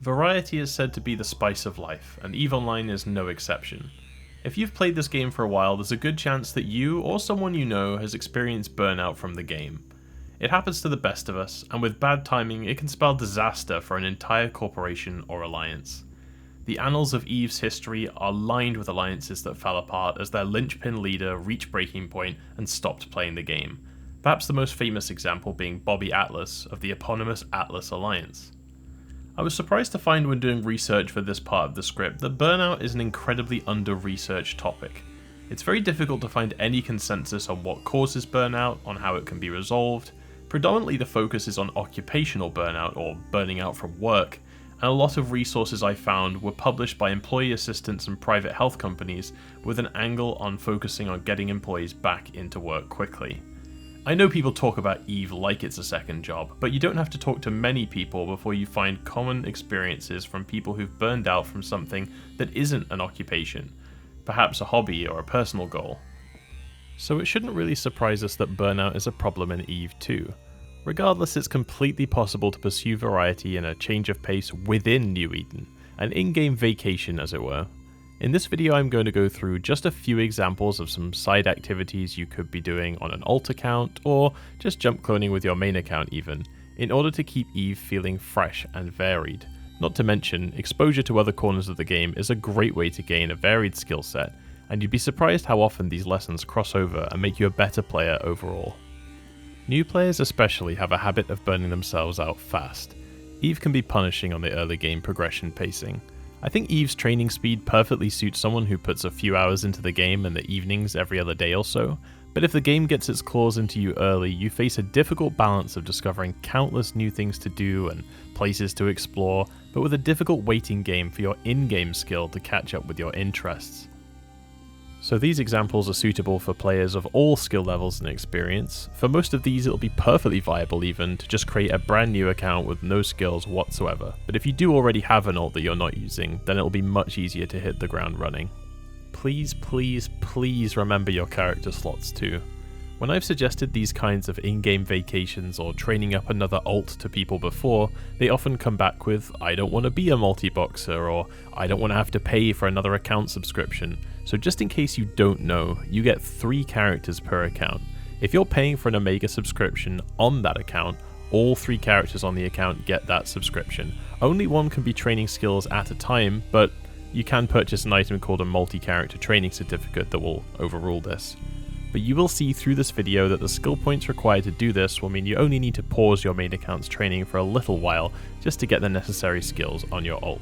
Variety is said to be the spice of life, and EVE Online is no exception. If you've played this game for a while, there's a good chance that you, or someone you know, has experienced burnout from the game. It happens to the best of us, and with bad timing, it can spell disaster for an entire corporation or alliance. The annals of EVE's history are lined with alliances that fell apart as their linchpin leader reached breaking point and stopped playing the game, perhaps the most famous example being Bobby Atlas of the eponymous Atlas Alliance. I was surprised to find when doing research for this part of the script that burnout is an incredibly under-researched topic. It's very difficult to find any consensus on what causes burnout, on how it can be resolved. Predominantly the focus is on occupational burnout or burning out from work, and a lot of resources I found were published by employee assistants and private health companies with an angle on focusing on getting employees back into work quickly. I know people talk about EVE like it's a second job, but you don't have to talk to many people before you find common experiences from people who've burned out from something that isn't an occupation, perhaps a hobby or a personal goal. So it shouldn't really surprise us that burnout is a problem in EVE too. Regardless, it's completely possible to pursue variety and a change of pace within New Eden, an in-game vacation as it were. In this video I'm going to go through just a few examples of some side activities you could be doing on an alt account, or just jump cloning with your main account even, in order to keep EVE feeling fresh and varied. Not to mention, exposure to other corners of the game is a great way to gain a varied skill set, and you'd be surprised how often these lessons cross over and make you a better player overall. New players especially have a habit of burning themselves out fast. EVE can be punishing on the early game progression pacing. I think EVE's training speed perfectly suits someone who puts a few hours into the game in the evenings every other day or so, but if the game gets its claws into you early, you face a difficult balance of discovering countless new things to do and places to explore, but with a difficult waiting game for your in-game skill to catch up with your interests. So these examples are suitable for players of all skill levels and experience. For most of these it'll be perfectly viable even to just create a brand new account with no skills whatsoever, but if you do already have an alt that you're not using, then it'll be much easier to hit the ground running. Please, please, please remember your character slots too. When I've suggested these kinds of in-game vacations or training up another alt to people before, they often come back with, I don't want to be a multi-boxer, or I don't want to have to pay for another account subscription. So just in case you don't know, you get 3 characters per account. If you're paying for an Omega subscription on that account, all 3 characters on the account get that subscription. Only one can be training skills at a time, but you can purchase an item called a multi-character training certificate that will overrule this. But you will see through this video that the skill points required to do this will mean you only need to pause your main account's training for a little while just to get the necessary skills on your alt.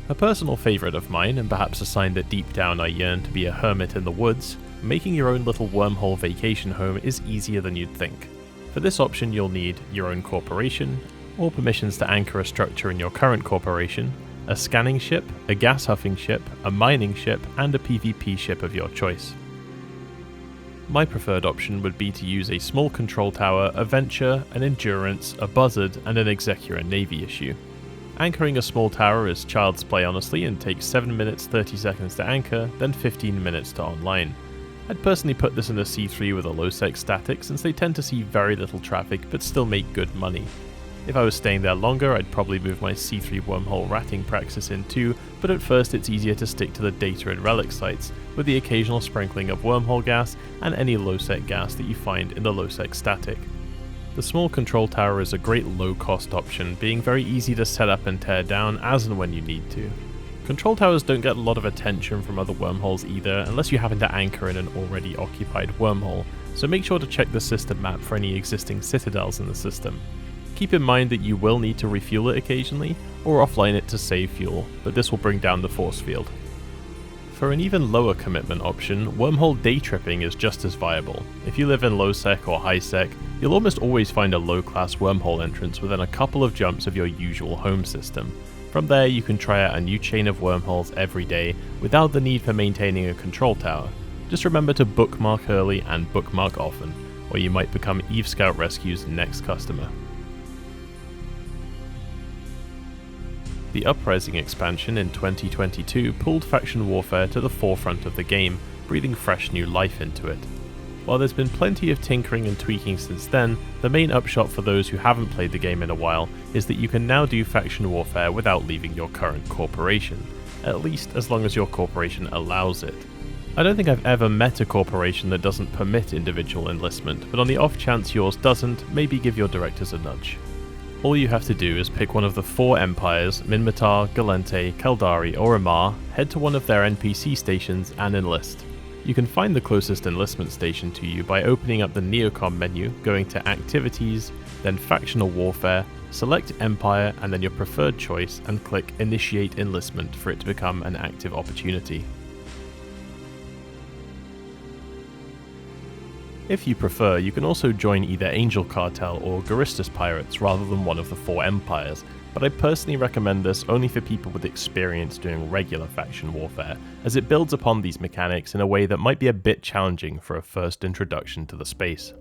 A personal favourite of mine, and perhaps a sign that deep down I yearn to be a hermit in the woods, making your own little wormhole vacation home is easier than you'd think. For this option you'll need your own corporation, or permissions to anchor a structure in your current corporation, a scanning ship, a gas huffing ship, a mining ship, and a PvP ship of your choice. My preferred option would be to use a small control tower, a venture, an endurance, a buzzard, and an Executor Navy issue. Anchoring a small tower is child's play honestly and takes 7 minutes 30 seconds to anchor, then 15 minutes to online. I'd personally put this in a C3 with a low sec static since they tend to see very little traffic but still make good money. If I was staying there longer, I'd probably move my C3 wormhole ratting praxis in too, but at first it's easier to stick to the data and relic sites, with the occasional sprinkling of wormhole gas and any low-sec gas that you find in the low-sec static. The small control tower is a great low-cost option, being very easy to set up and tear down as and when you need to. Control towers don't get a lot of attention from other wormholes either, unless you happen to anchor in an already occupied wormhole, so make sure to check the system map for any existing citadels in the system. Keep in mind that you will need to refuel it occasionally, or offline it to save fuel, but this will bring down the force field. For an even lower commitment option, wormhole day tripping is just as viable. If you live in low sec or high sec, you'll almost always find a low class wormhole entrance within a couple of jumps of your usual home system. From there you can try out a new chain of wormholes every day without the need for maintaining a control tower. Just remember to bookmark early and bookmark often, or you might become EVE Scout Rescue's next customer. The Uprising expansion in 2022 pulled faction warfare to the forefront of the game, breathing fresh new life into it. While there's been plenty of tinkering and tweaking since then, the main upshot for those who haven't played the game in a while is that you can now do faction warfare without leaving your current corporation, at least as long as your corporation allows it. I don't think I've ever met a corporation that doesn't permit individual enlistment, but on the off chance yours doesn't, maybe give your directors a nudge. All you have to do is pick one of the 4 empires, Minmatar, Galente, Kaldari or Amar, head to one of their NPC stations and enlist. You can find the closest enlistment station to you by opening up the Neocom menu, going to Activities, then Factional Warfare, select Empire and then your preferred choice and click Initiate Enlistment for it to become an active opportunity. If you prefer, you can also join either Angel Cartel or Garistas Pirates rather than one of the 4 empires, but I personally recommend this only for people with experience doing regular faction warfare, as it builds upon these mechanics in a way that might be a bit challenging for a first introduction to the space.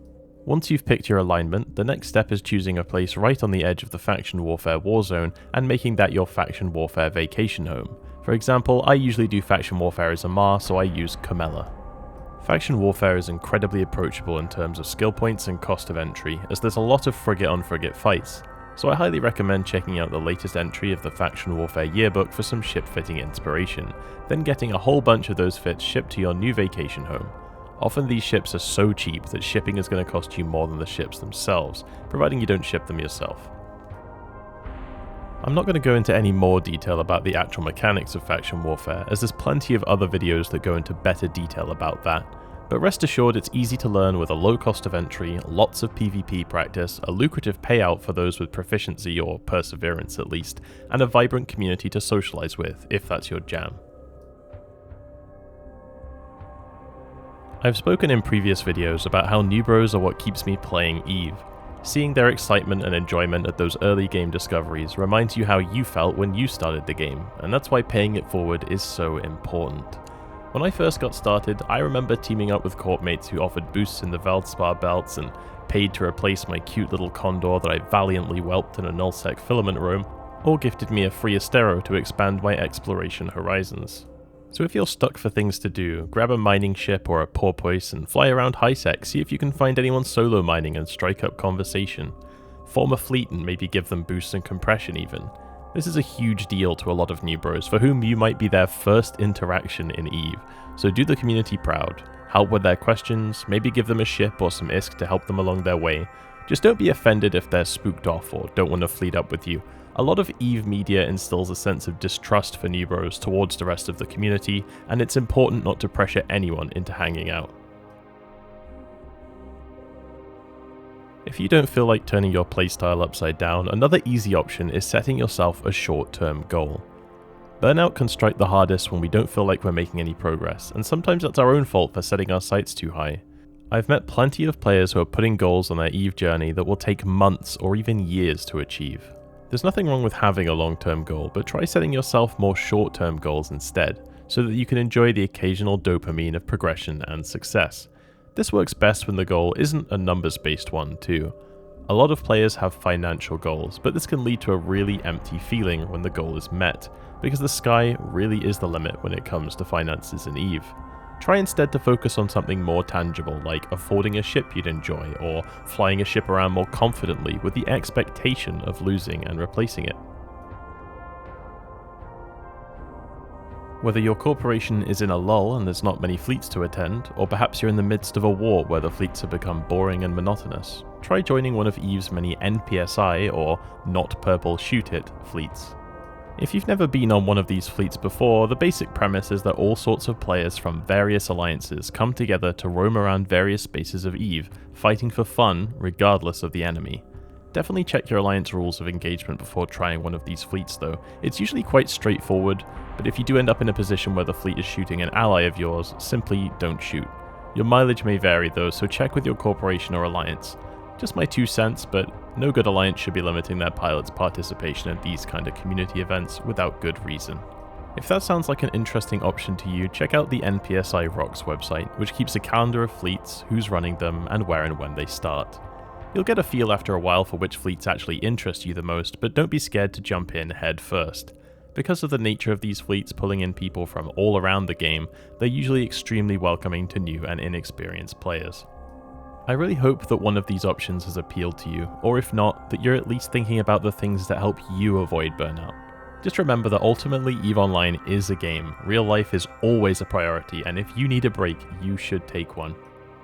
Once you've picked your alignment, the next step is choosing a place right on the edge of the faction warfare warzone and making that your faction warfare vacation home. For example, I usually do faction warfare as Amar, so I use Comella. Faction warfare is incredibly approachable in terms of skill points and cost of entry, as there's a lot of frigate-on-frigate fights, so I highly recommend checking out the latest entry of the Faction Warfare Yearbook for some ship fitting inspiration, then getting a whole bunch of those fits shipped to your new vacation home. Often these ships are so cheap that shipping is going to cost you more than the ships themselves, providing you don't ship them yourself. I'm not going to go into any more detail about the actual mechanics of faction warfare, as there's plenty of other videos that go into better detail about that, but rest assured it's easy to learn with a low cost of entry, lots of PvP practice, a lucrative payout for those with proficiency or perseverance at least, and a vibrant community to socialise with, if that's your jam. I've spoken in previous videos about how new bros are what keeps me playing EVE. Seeing their excitement and enjoyment at those early game discoveries reminds you how you felt when you started the game, and that's why paying it forward is so important. When I first got started, I remember teaming up with corp mates who offered boosts in the Veldspar belts and paid to replace my cute little condor that I valiantly whelped in a nullsec filament roam, or gifted me a free Astero to expand my exploration horizons. So if you're stuck for things to do, grab a mining ship or a porpoise and fly around Highsec, see if you can find anyone solo mining and strike up conversation. Form a fleet and maybe give them boosts and compression even. This is a huge deal to a lot of new bros for whom you might be their first interaction in EVE, so do the community proud, help with their questions, maybe give them a ship or some ISK to help them along their way. Just don't be offended if they're spooked off or don't want to fleet up with you. A lot of EVE media instills a sense of distrust for new bros towards the rest of the community, and it's important not to pressure anyone into hanging out. If you don't feel like turning your playstyle upside down, another easy option is setting yourself a short-term goal. Burnout can strike the hardest when we don't feel like we're making any progress, and sometimes that's our own fault for setting our sights too high. I've met plenty of players who are putting goals on their EVE journey that will take months or even years to achieve. There's nothing wrong with having a long-term goal, but try setting yourself more short-term goals instead, so that you can enjoy the occasional dopamine of progression and success. This works best when the goal isn't a numbers-based one too. A lot of players have financial goals, but this can lead to a really empty feeling when the goal is met, because the sky really is the limit when it comes to finances in EVE. Try instead to focus on something more tangible, like affording a ship you'd enjoy, or flying a ship around more confidently with the expectation of losing and replacing it. Whether your corporation is in a lull and there's not many fleets to attend, or perhaps you're in the midst of a war where the fleets have become boring and monotonous, try joining one of EVE's many NPSI, or Not Purple Shoot It, fleets. If you've never been on one of these fleets before, the basic premise is that all sorts of players from various alliances come together to roam around various spaces of EVE, fighting for fun regardless of the enemy. Definitely check your alliance rules of engagement before trying one of these fleets though. It's usually quite straightforward, but if you do end up in a position where the fleet is shooting an ally of yours, simply don't shoot. Your mileage may vary though, so check with your corporation or alliance. Just my 2 cents, but no good alliance should be limiting their pilots' participation in these kind of community events without good reason. If that sounds like an interesting option to you, check out the NPSI Rocks website, which keeps a calendar of fleets, who's running them, and where and when they start. You'll get a feel after a while for which fleets actually interest you the most, but don't be scared to jump in head first. Because of the nature of these fleets pulling in people from all around the game, they're usually extremely welcoming to new and inexperienced players. I really hope that one of these options has appealed to you, or if not, that you're at least thinking about the things that help you avoid burnout. Just remember that ultimately EVE Online is a game, real life is always a priority, and if you need a break, you should take one.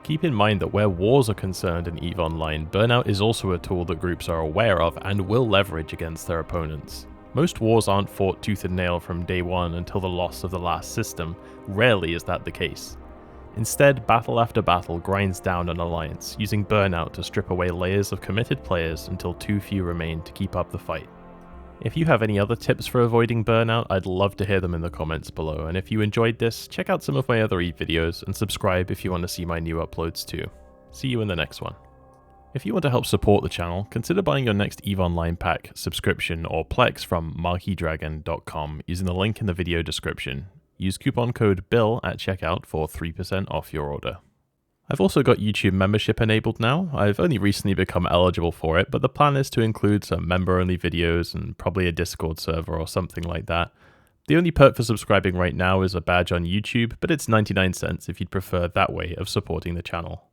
Keep in mind that where wars are concerned in EVE Online, burnout is also a tool that groups are aware of and will leverage against their opponents. Most wars aren't fought tooth and nail from day one until the loss of the last system, rarely is that the case. Instead, battle after battle grinds down an alliance, using burnout to strip away layers of committed players until too few remain to keep up the fight. If you have any other tips for avoiding burnout, I'd love to hear them in the comments below, and if you enjoyed this, check out some of my other EVE videos and subscribe if you want to see my new uploads too. See you in the next one. If you want to help support the channel, consider buying your next EVE Online pack, subscription, or Plex from marqueedragon.com using the link in the video description. Use coupon code BILL at checkout for 3% off your order. I've also got YouTube membership enabled now. I've only recently become eligible for it, but the plan is to include some member-only videos and probably a Discord server or something like that. The only perk for subscribing right now is a badge on YouTube, but it's 99 cents if you'd prefer that way of supporting the channel.